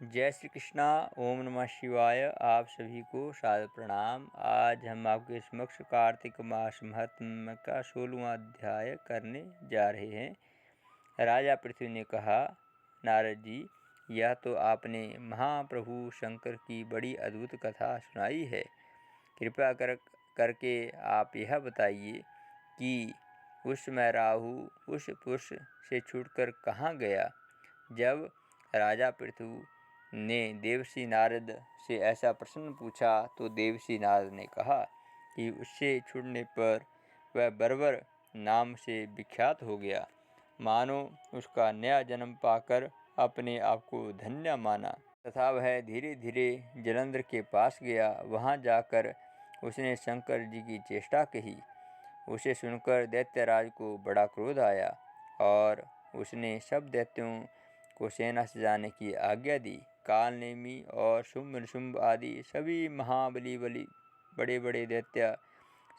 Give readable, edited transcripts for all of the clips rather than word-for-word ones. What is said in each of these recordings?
जय श्री कृष्णा। ओम नमः शिवाय। आप सभी को सादर प्रणाम। आज हम आपके समक्ष कार्तिक मास महात्म्य का 16वां अध्याय करने जा रहे हैं। राजा पृथ्वी ने कहा, नारद जी, यह तो आपने महाप्रभु शंकर की बड़ी अद्भुत कथा सुनाई है। कृपया करके आप यह बताइए कि उस समय राहु उस पुरुष से छूटकर कहाँ गया। जब राजा पृथु ने देवर्षि नारद से ऐसा प्रश्न पूछा तो देवर्षि नारद ने कहा कि उससे छूटने पर वह बर्बर नाम से विख्यात हो गया, मानो उसका नया जन्म पाकर अपने आप को धन्य माना, तथा वह धीरे धीरे जलंधर के पास गया। वहां जाकर उसने शंकर जी की चेष्टा कही। उसे सुनकर दैत्यराज को बड़ा क्रोध आया और उसने सब दैत्यों को सेना सजाने की आज्ञा दी। कालनेमी और शुंभ निशुंभ आदि सभी महाबली बड़े बड़े दैत्य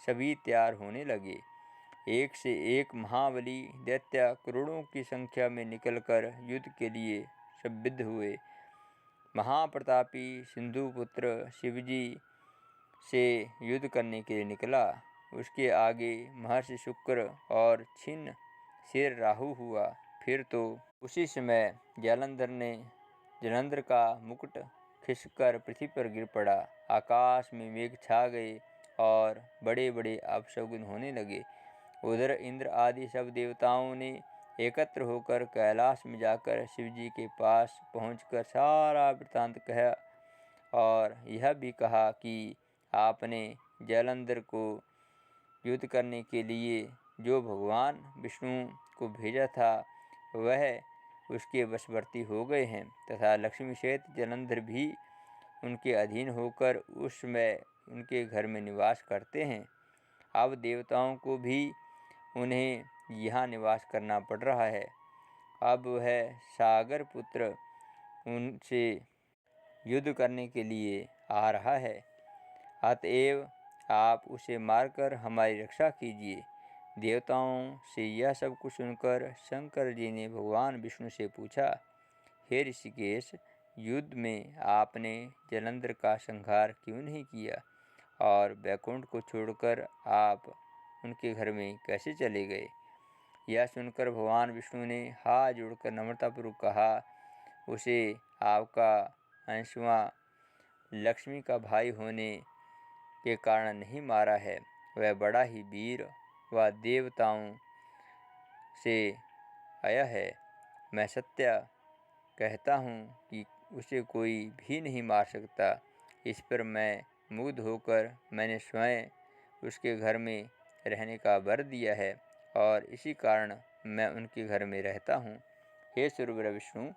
सभी तैयार होने लगे। एक से एक महाबली दैत्य करोड़ों की संख्या में निकलकर युद्ध के लिए संबद्ध हुए। महाप्रतापी सिंधुपुत्र शिवजी से युद्ध करने के लिए निकला। उसके आगे महर्षि शुक्र और छिन्न सिर राहु हुआ। फिर तो उसी समय जलंधर का मुकुट खिसकर पृथ्वी पर गिर पड़ा। आकाश में मेघ छा गए और बड़े बड़े अपशगुन होने लगे। उधर इंद्र आदि सब देवताओं ने एकत्र होकर कैलाश में जाकर शिवजी के पास पहुंचकर सारा वृत्तांत कहा और यह भी कहा कि आपने जलंधर को युद्ध करने के लिए जो भगवान विष्णु को भेजा था वह उसके वशवर्ती हो गए हैं, तथा लक्ष्मी सहित जलंधर भी उनके अधीन होकर उस समय उनके घर में निवास करते हैं। अब देवताओं को भी उन्हें यहाँ निवास करना पड़ रहा है। अब वह सागर पुत्र उनसे युद्ध करने के लिए आ रहा है, अतएव आप उसे मारकर हमारी रक्षा कीजिए। देवताओं से यह सब कुछ सुनकर शंकर जी ने भगवान विष्णु से पूछा, हे ऋषिकेश, युद्ध में आपने जलंधर का संहार क्यों नहीं किया और वैकुंठ को छोड़कर आप उनके घर में कैसे चले गए। यह सुनकर भगवान विष्णु ने हाथ जोड़कर नम्रतापूर्वक कहा, उसे आपका अंशुआ लक्ष्मी का भाई होने के कारण नहीं मारा है। वह बड़ा ही वीर व देवताओं से आया है। मैं सत्य कहता हूँ कि उसे कोई भी नहीं मार सकता। इस पर मैं मुग्ध होकर मैंने स्वयं उसके घर में रहने का वर दिया है और इसी कारण मैं उनके घर में रहता हूँ। हे सूर्यवर विष्णु,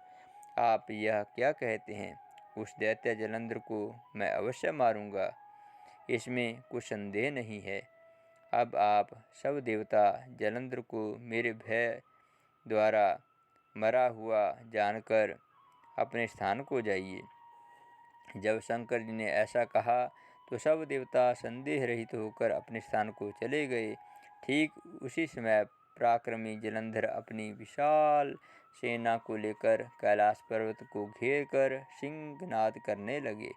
आप यह क्या कहते हैं। उस दैत्य जलंधर को मैं अवश्य मारूंगा, इसमें कुछ संदेह नहीं है। अब आप सब देवता जलंधर को मेरे भय द्वारा मरा हुआ जानकर अपने स्थान को जाइए। जब शंकर जी ने ऐसा कहा तो सब देवता संदेह रहित होकर अपने स्थान को चले गए। ठीक उसी समय पराक्रमी जलंधर अपनी विशाल सेना को लेकर कैलाश पर्वत को घेर कर सिंहनाद करने लगे।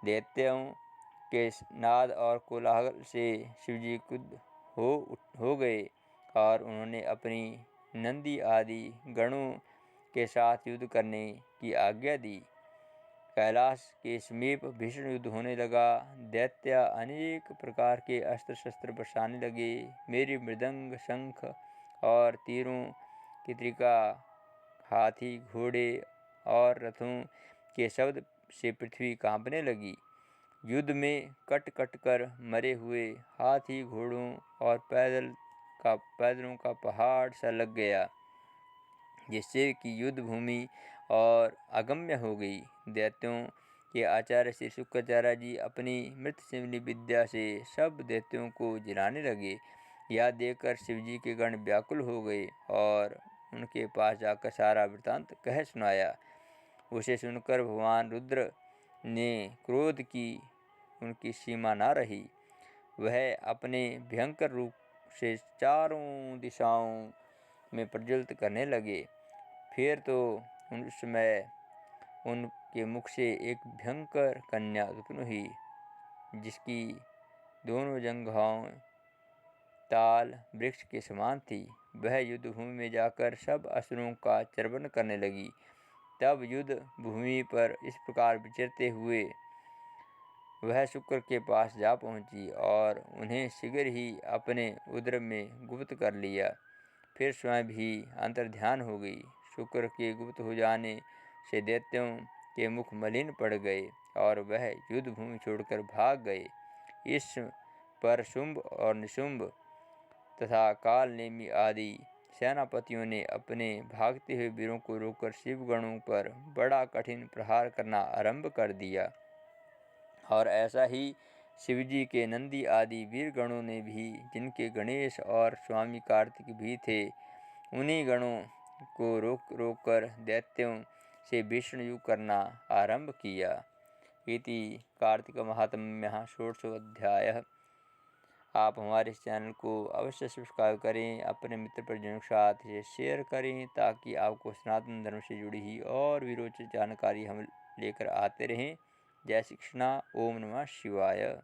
दैत्यों के नाद और कोलाहल से शिवजी क्रुद्ध हो गए और उन्होंने अपनी नंदी आदि गणों के साथ युद्ध करने की आज्ञा दी। कैलाश के समीप भीषण युद्ध होने लगा। दैत्य अनेक प्रकार के अस्त्र शस्त्र बरसाने लगे। मेरी मृदंग, शंख और तीरों की त्रिका, हाथी, घोड़े और रथों के शब्द से पृथ्वी कांपने लगी। युद्ध में कट कट कर मरे हुए हाथी, घोड़ों और पैदलों का पहाड़ सा लग गया, जिससे कि युद्ध भूमि और अगम्य हो गई। दैत्यों के आचार्य श्री शुक्राचार्य जी अपनी मृत संजीवनी विद्या से सब दैत्यों को जिलाने लगे। यह देखकर शिवजी के गण व्याकुल हो गए और उनके पास जाकर सारा वृत्तांत कह सुनाया। उसे सुनकर भगवान रुद्र ने क्रोध की उनकी सीमा ना रही। वह अपने भयंकर रूप से चारों दिशाओं में प्रज्वलित करने लगे। फिर तो उस समय उनके मुख से एक भयंकर कन्या उत्पन्न हुई, जिसकी दोनों जंघाएं ताल वृक्ष के समान थी। वह युद्ध भूमि में जाकर सब असुरों का चर्वण करने लगी। तब युद्ध भूमि पर इस प्रकार विचरते हुए वह शुक्र के पास जा पहुंची और उन्हें शीघ्र ही अपने उदर में गुप्त कर लिया। फिर स्वयं भी अंतर्ध्यान हो गई। शुक्र के गुप्त हो जाने से दैत्यों के मुख मलिन पड़ गए और वह युद्ध भूमि छोड़कर भाग गए। इस पर शुंभ और निशुंभ तथा काल नेमी आदि सेनापतियों ने अपने भागते हुए वीरों को रोककर शिवगणों पर बड़ा कठिन प्रहार करना आरंभ कर दिया। और ऐसा ही शिवजी के नंदी आदि वीर गणों ने भी, जिनके गणेश और स्वामी कार्तिक भी थे, उन्हीं गणों को रोक कर दैत्यों से भीषण युद्ध करना आरंभ किया। इति कार्तिक महात्म्यः षोडशोऽध्यायः। आप हमारे इस चैनल को अवश्य सब्सक्राइब करें, अपने मित्र परिजनों के साथ इसे शेयर करें, ताकि आपको सनातन धर्म से जुड़ी ही और भी रोचक जानकारी हम लेकर आते रहें। जय श्री कृष्णा। ओम नमः शिवाय।